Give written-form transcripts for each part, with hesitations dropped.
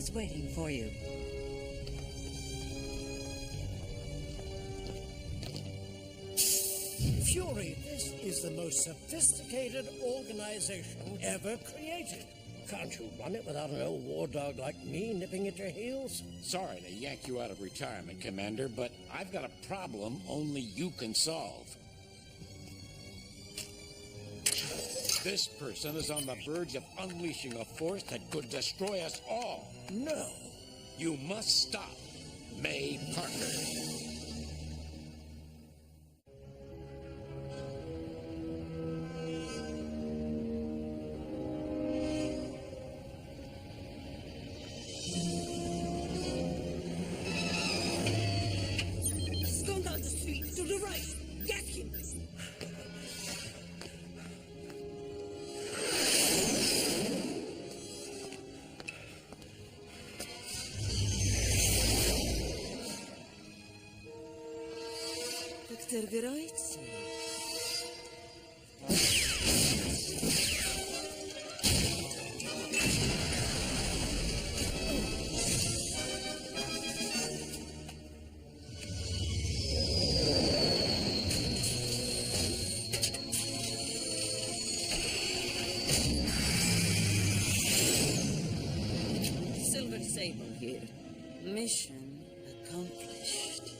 was waiting for you. Fury, this is the most sophisticated organization ever created. Can't you run it without an old war dog like me nipping at your heels? Sorry to yank you out of retirement, Commander, but I've got a problem only you can solve. This person is on the verge of unleashing a force that could destroy us all. No. You must stop May Parker. He's gone down the street, to the right. Get him! Dr. Geroitzi. Silver Sable here. Mission accomplished.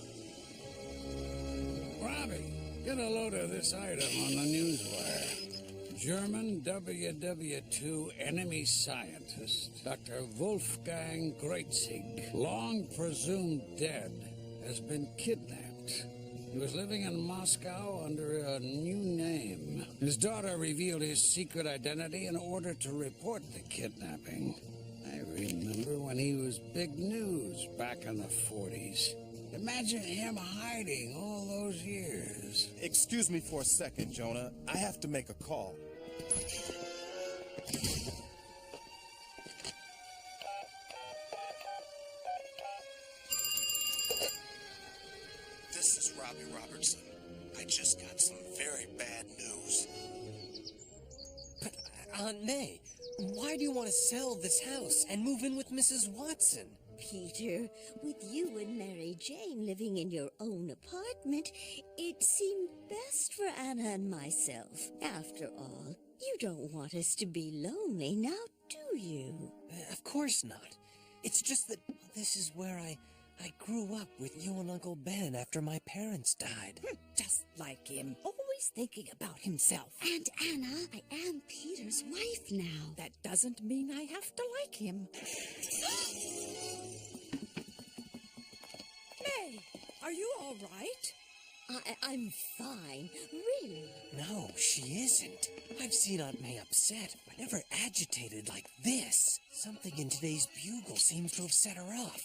Robbie, get a load of this item on the newswire. German WW2 enemy scientist, Dr. Wolfgang Greitzig, long presumed dead, has been kidnapped. He was living in Moscow under a new name. His daughter revealed his secret identity in order to report the kidnapping. I remember when he was big news back in the 40s. Imagine him hiding all those years. Excuse me for a second, Jonah. I have to make a call. This is Robbie Robertson. I just got some very bad news. But, Aunt May, why do you want to sell this house and move in with Mrs. Watson? Peter, with you and Mary Jane living in your own apartment, it seemed best for Anna and myself. After all, you don't want us to be lonely now, do you? Of course not. It's just that this is where I grew up with you and Uncle Ben after my parents died. Just like him, always thinking about himself. And Anna, I am Peter's wife now. That doesn't mean I have to like him. May, are you all right? I'm fine, really. No, she isn't. I've seen Aunt May upset, but never agitated like this. Something in today's bugle seems to have set her off.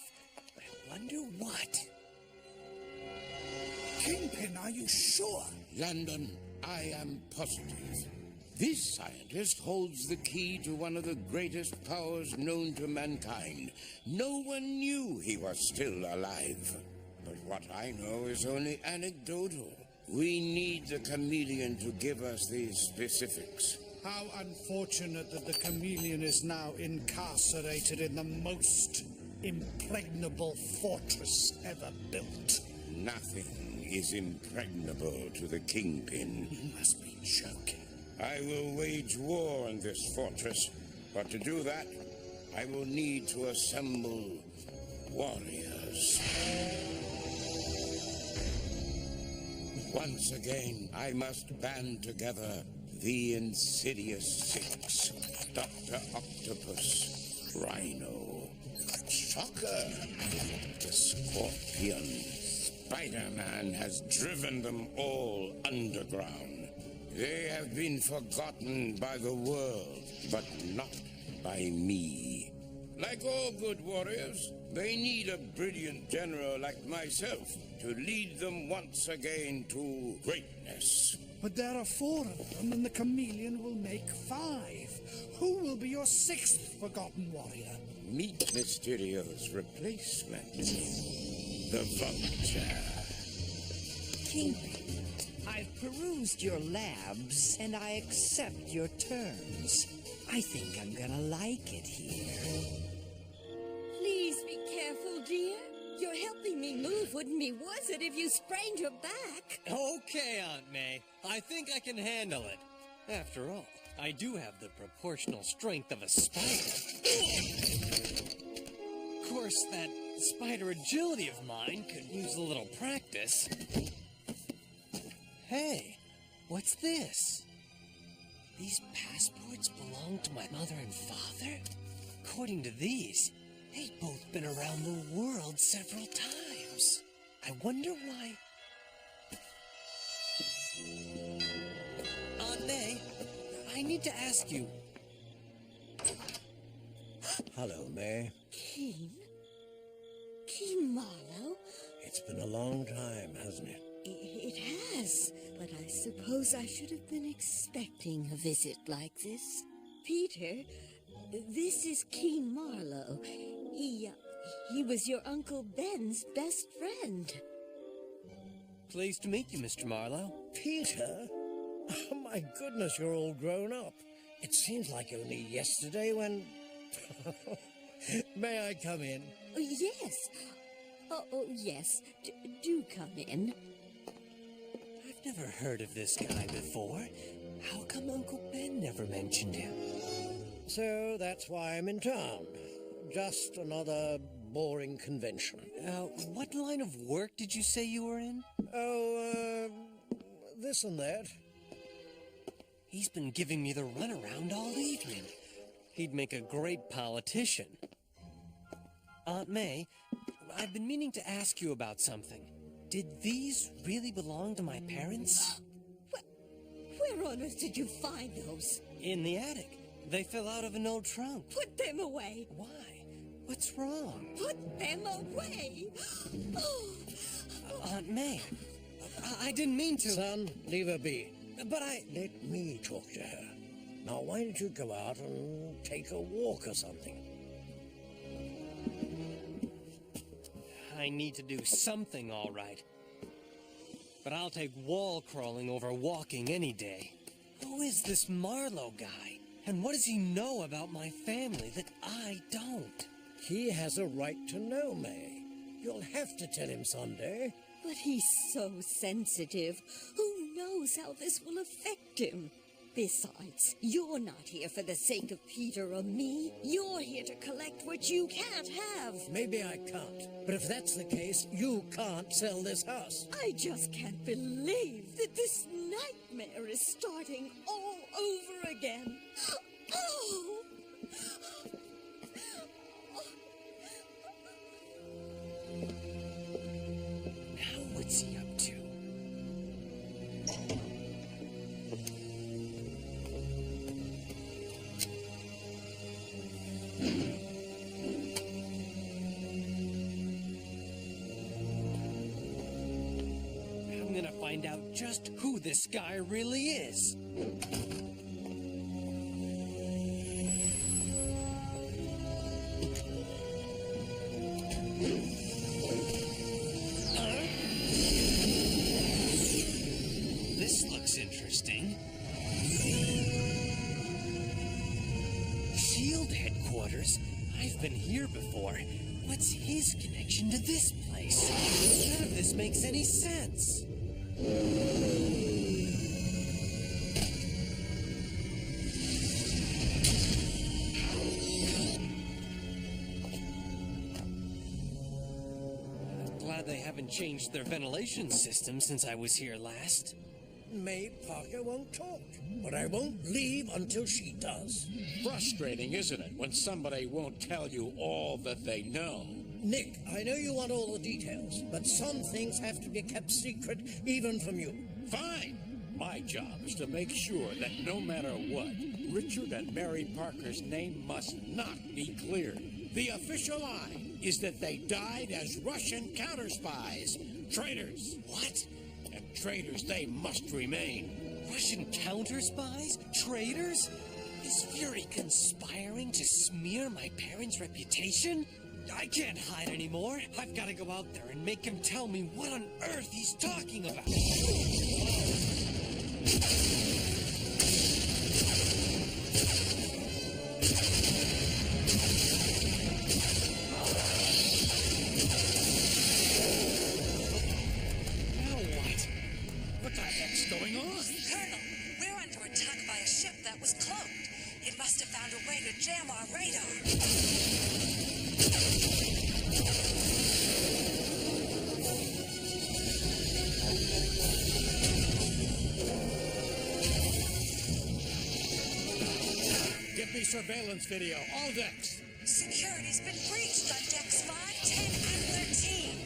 I wonder what. Kingpin, are you sure? Landon, I am positive. This scientist holds the key to one of the greatest powers known to mankind. No one knew he was still alive. But what I know is only anecdotal. We need the chameleon to give us these specifics. How unfortunate that the chameleon is now incarcerated in the most impregnable fortress ever built. Nothing is impregnable to the Kingpin. You must be joking. I will wage war on this fortress, but to do that, I will need to assemble warriors. Once again, I must band together the Insidious Six: Dr. Octopus, Rhino, Shocker, the Scorpion. Spider-Man has driven them all underground. They have been forgotten by the world, but not by me. Like all good warriors, they need a brilliant general like myself to lead them once again to greatness. But there are 4 of them, and the chameleon will make 5. Who will be your 6th forgotten warrior? Meet Mysterio's replacement, the Vulture. Kingpin, I've perused your labs, and I accept your terms. I think I'm gonna like it here. wouldn't be worth it if you sprained your back. Okay, Aunt May. I think I can handle it. After all, I do have the proportional strength of a spider. Of course, that spider agility of mine could use a little practice. Hey, what's this? These passports belong to my mother and father? According to these, they've both been around the world several times. I wonder why... Aunt May, I need to ask you... Hello, May. Keen? Keen Marlowe? It's been a long time, hasn't it? It has, but I suppose I should have been expecting a visit like this. Peter, this is Keen Marlowe. He was your Uncle Ben's best friend. Pleased to meet you, Mr. Marlowe. Peter? Oh, my goodness, you're all grown up. It seems like only yesterday when... May I come in? Oh, yes. Yes. Do come in. I've never heard of this guy before. How come Uncle Ben never mentioned him? So that's why I'm in town. Just another boring convention. What line of work did you say you were in? Oh, this and that. He's been giving me the runaround all evening. He'd make a great politician. Aunt May, I've been meaning to ask you about something. Did these really belong to my parents? Where on earth did you find those? In the attic. They fell out of an old trunk. Put them away. Why? What's wrong? Put them away. Oh. Aunt May, I didn't mean to... Son, leave her be. But Let me talk to her. Now, why don't you go out and take a walk or something? I need to do something, all right. But I'll take wall crawling over walking any day. Who is this Marlowe guy? And what does he know about my family that I don't? He has a right to know, May. You'll have to tell him someday. But he's so sensitive. Who knows how this will affect him? Besides, you're not here for the sake of Peter or me. You're here to collect what you can't have. Maybe I can't, but if that's the case, you can't sell this house. I just can't believe that this nightmare is starting all over again. Oh! Now what's he up to? I'm gonna find out just who this guy really is. This looks interesting. Shield headquarters? I've been here before. What's his connection to this place? None of this makes any sense. I'm glad they haven't changed their ventilation system since I was here last. May Parker won't talk, but I won't leave until she does. Frustrating, isn't it, when somebody won't tell you all that they know? Nick, I know you want all the details, but some things have to be kept secret, even from you. Fine. My job is to make sure that no matter what, Richard and Mary Parker's name must not be cleared. The official line is that they died as Russian counter-spies. Traitors. What? And traitors they must remain. Russian counter-spies? Traitors? Is Fury conspiring to smear my parents' reputation? I can't hide anymore. I've got to go out there and make him tell me what on earth he's talking about. surveillance video. All decks. Security's been breached on decks 5, 10, and 13.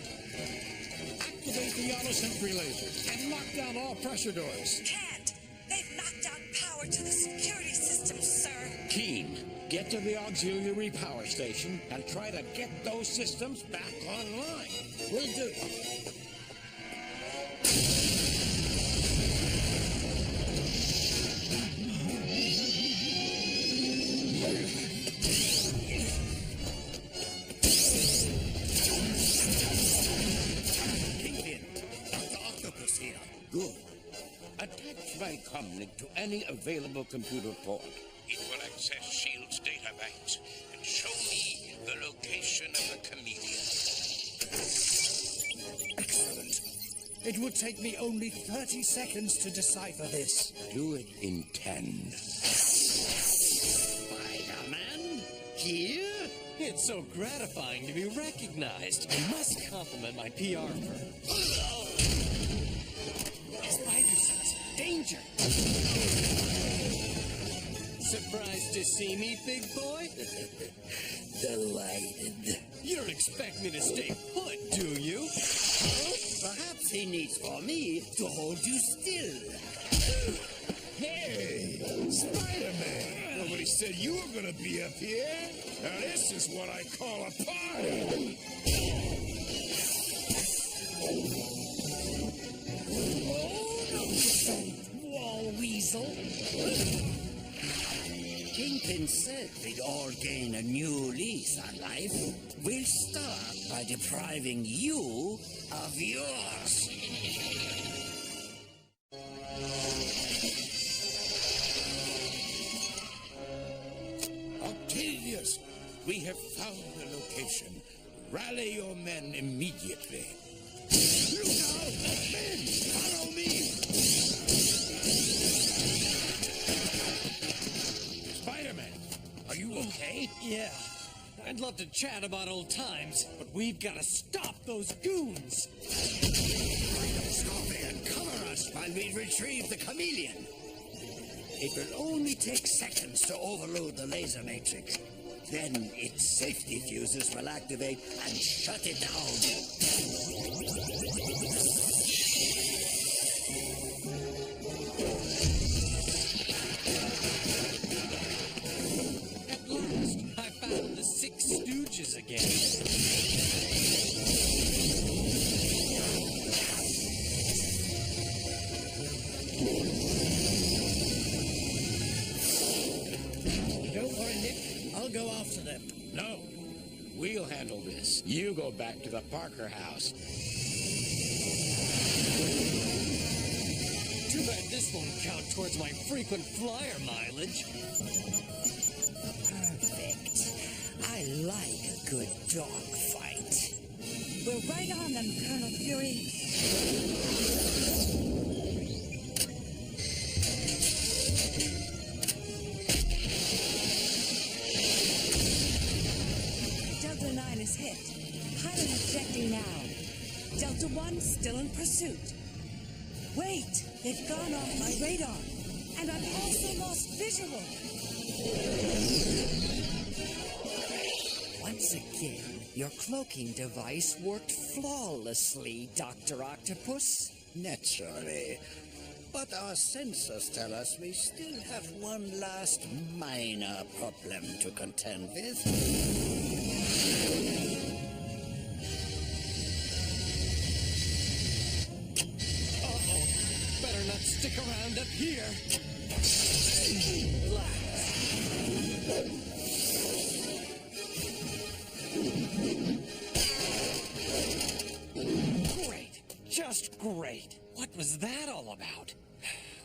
Activate the auto sentry lasers and lock down all pressure doors. Can't. They've knocked out power to the security systems, sir. Keen, get to the auxiliary power station and try to get those systems back online. Will do. Kingpin, Dr. Octopus here. Good. Attach my comlink to any available computer port. It will access S.H.I.E.L.D.'s data banks and show me the location of the chameleon. Excellent. It would take me only 30 seconds to decipher this. Do it in 10. Spider-Man? Here? It's so gratifying to be recognized. I must compliment my PR firm. Spider sense. Danger! Surprised to see me, big boy? Delighted. You don't expect me to stay put, do you? Perhaps he needs for me to hold you still. Hey, Spider-Man! Nobody said you were gonna be up here. Now this is what I call a party. Wall weasel. Kingpin said we'd all gain a new lease on life. We'll start by depriving you of yours. Octavius, we have found the location. Rally your men immediately. Look out! Men, follow me! Spider-Man, are you okay? Yeah. I'd love to chat about old times, but we've got to stop those goons. Scorpion, cover us while we retrieve the chameleon. It will only take seconds to overload the laser matrix. Then its safety fuses will activate and shut it down. At last, I found the Six Stooges again. Don't worry, Nick. I'll go after them. No. We'll handle this. You go back to the Parker house. Too bad this won't count towards my frequent flyer mileage. Perfect. I like a good dogfight. We're right on them, Colonel Fury. Delta 9 is hit. Pilot ejecting now. Delta 1 still in pursuit. Wait, they've gone off my radar. And I've also lost visual. Once again, your cloaking device worked flawlessly, Dr. Octopus. Naturally. But our sensors tell us we still have one last minor problem to contend with. Uh-oh. Better not stick around up here. Great. Just great. What was that all about?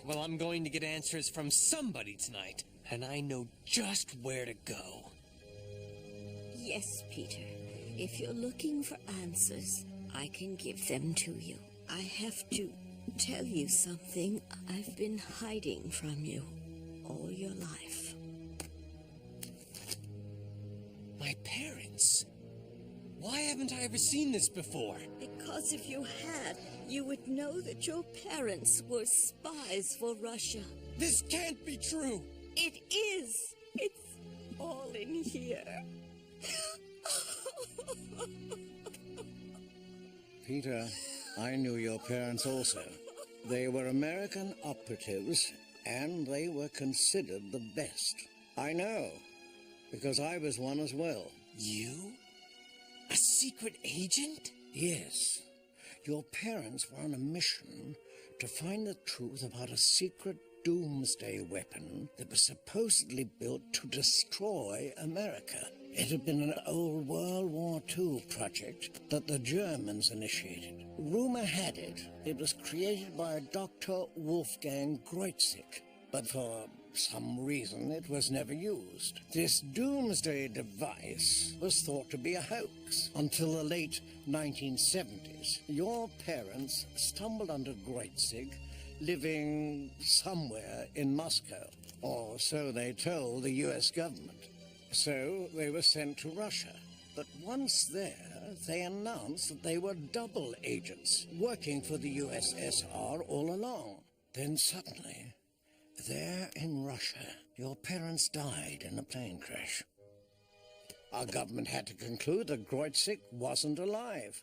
Well, I'm going to get answers from somebody tonight, and I know just where to go. Yes, Peter. If you're looking for answers, I can give them to you. I have to tell you something I've been hiding from you all your life. My parents? Why haven't I ever seen this before? Because if you had, you would know that your parents were spies for Russia. This can't be true. It is. It's all in here. Peter, I knew your parents also. They were American operatives, and they were considered the best. I know, because I was one as well. You? A secret agent? Yes. Your parents were on a mission to find the truth about a secret doomsday weapon that was supposedly built to destroy America. It had been an old World War II project that the Germans initiated. Rumor had it was created by Dr. Wolfgang Kreutzig, but for some reason it was never used. This doomsday device was thought to be a hoax until the late 1970s. Your parents stumbled under Kreutzig living somewhere in Moscow, or so they told the US government. So they were sent to Russia. But once there, they announced that they were double agents, working for the USSR all along. Then suddenly, there in Russia, your parents died in a plane crash. Our government had to conclude that Kreutzig wasn't alive,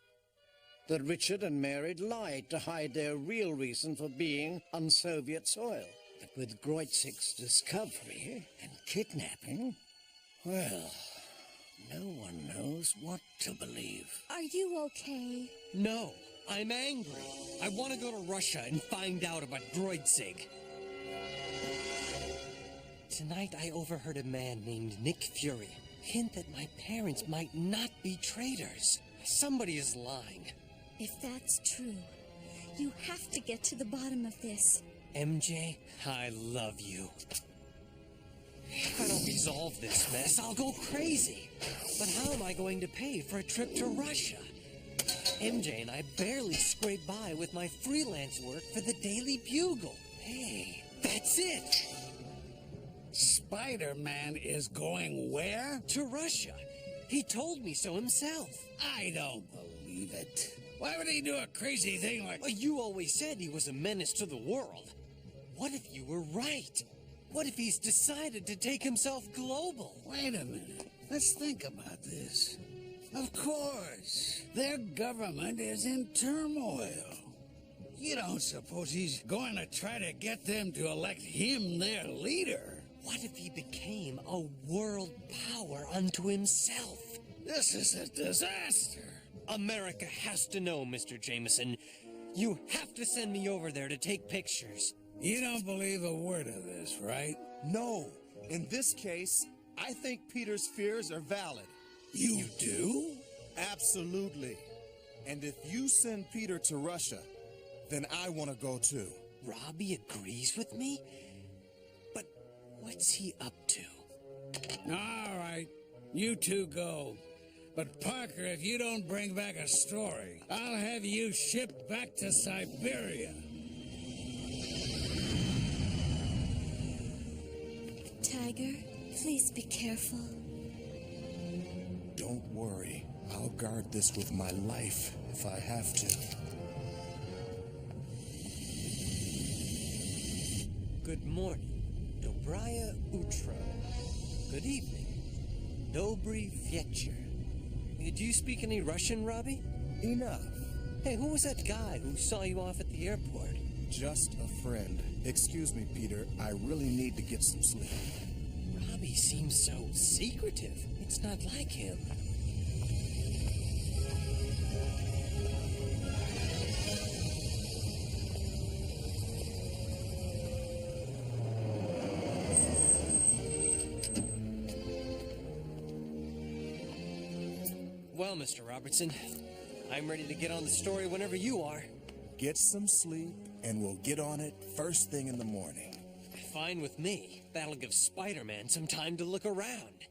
that Richard and Mary lied to hide their real reason for being on Soviet soil. But with Kreutzig's discovery and kidnapping, well, no one knows what to believe. Are you okay? No, I'm angry. I want to go to Russia and find out about Kreutzig. Tonight I overheard a man named Nick Fury hint that my parents might not be traitors. Somebody is lying. If that's true, you have to get to the bottom of this. MJ, I love you. If I don't resolve this mess, I'll go crazy. But how am I going to pay for a trip to Russia? MJ and I barely scrape by with my freelance work for the Daily Bugle. Hey, that's it! Spider-Man is going where? To Russia. He told me so himself. I don't believe it. Why would he do a crazy thing like... Well, you always said he was a menace to the world. What if you were right? What if he's decided to take himself global? Wait a minute. Let's think about this. Of course. Their government is in turmoil. You don't suppose he's going to try to get them to elect him their leader? What if he became a world power unto himself? This is a disaster. America has to know, Mr. Jameson. You have to send me over there to take pictures. You don't believe a word of this, right? No. In this case, I think Peter's fears are valid. You do? Absolutely. And if you send Peter to Russia, then I want to go too. Robbie agrees with me? But what's he up to? All right. You two go. But Parker, if you don't bring back a story, I'll have you shipped back to Siberia. Tiger, please be careful. Don't worry. I'll guard this with my life if I have to. Good morning. Dobraya Utro. Good evening. Dobry Večer. Do you speak any Russian, Robbie? Enough. Hey, who was that guy who saw you off at the airport? Just a friend. Excuse me, Peter. I really need to get some sleep. Robbie seems so secretive. It's not like him. Well, Mr. Robertson, I'm ready to get on the story whenever you are. Get some sleep, and we'll get on it first thing in the morning. Fine with me. That'll give Spider-Man some time to look around.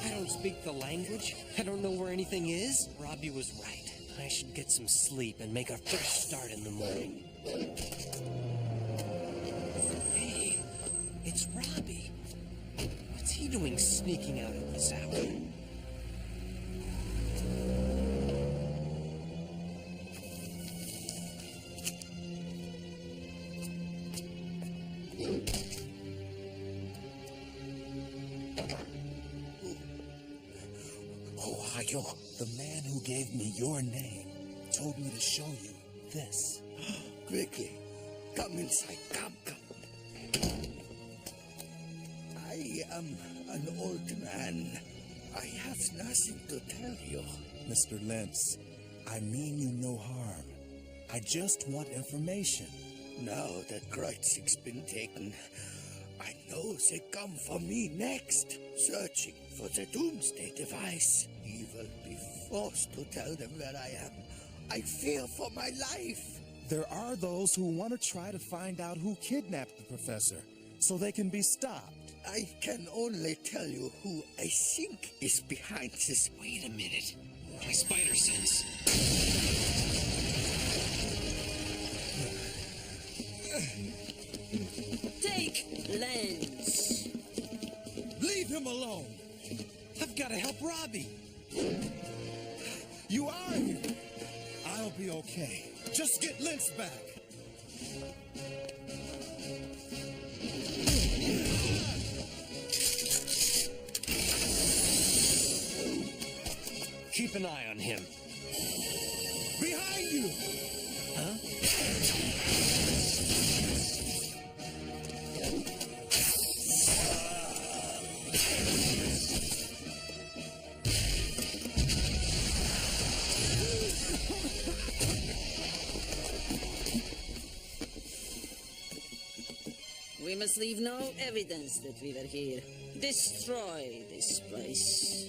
I don't speak the language. I don't know where anything is. Robbie was right. I should get some sleep and make a fresh start in the morning. Hey, it's Robbie. What's he doing sneaking out at this hour? Who are you? The man who gave me your name told me to show you this. Quickly, come inside. Come. I am an old man. I have nothing to tell you. Mr. Lentz, I mean you no harm. I just want information. Now that Kreutzig's been taken, I know they come for me next, searching for the Doomsday device. He will be forced to tell them where I am. I fear for my life. There are those who want to try to find out who kidnapped the professor, so they can be stopped. I can only tell you who I think is behind this. Wait a minute. My spider sense. Take Lens. Leave him alone! I've got to help Robbie. You are here! I'll be okay. Just get Lentz back! Keep an eye on him. Behind you! Huh? We must leave no evidence that we were here. Destroy this place.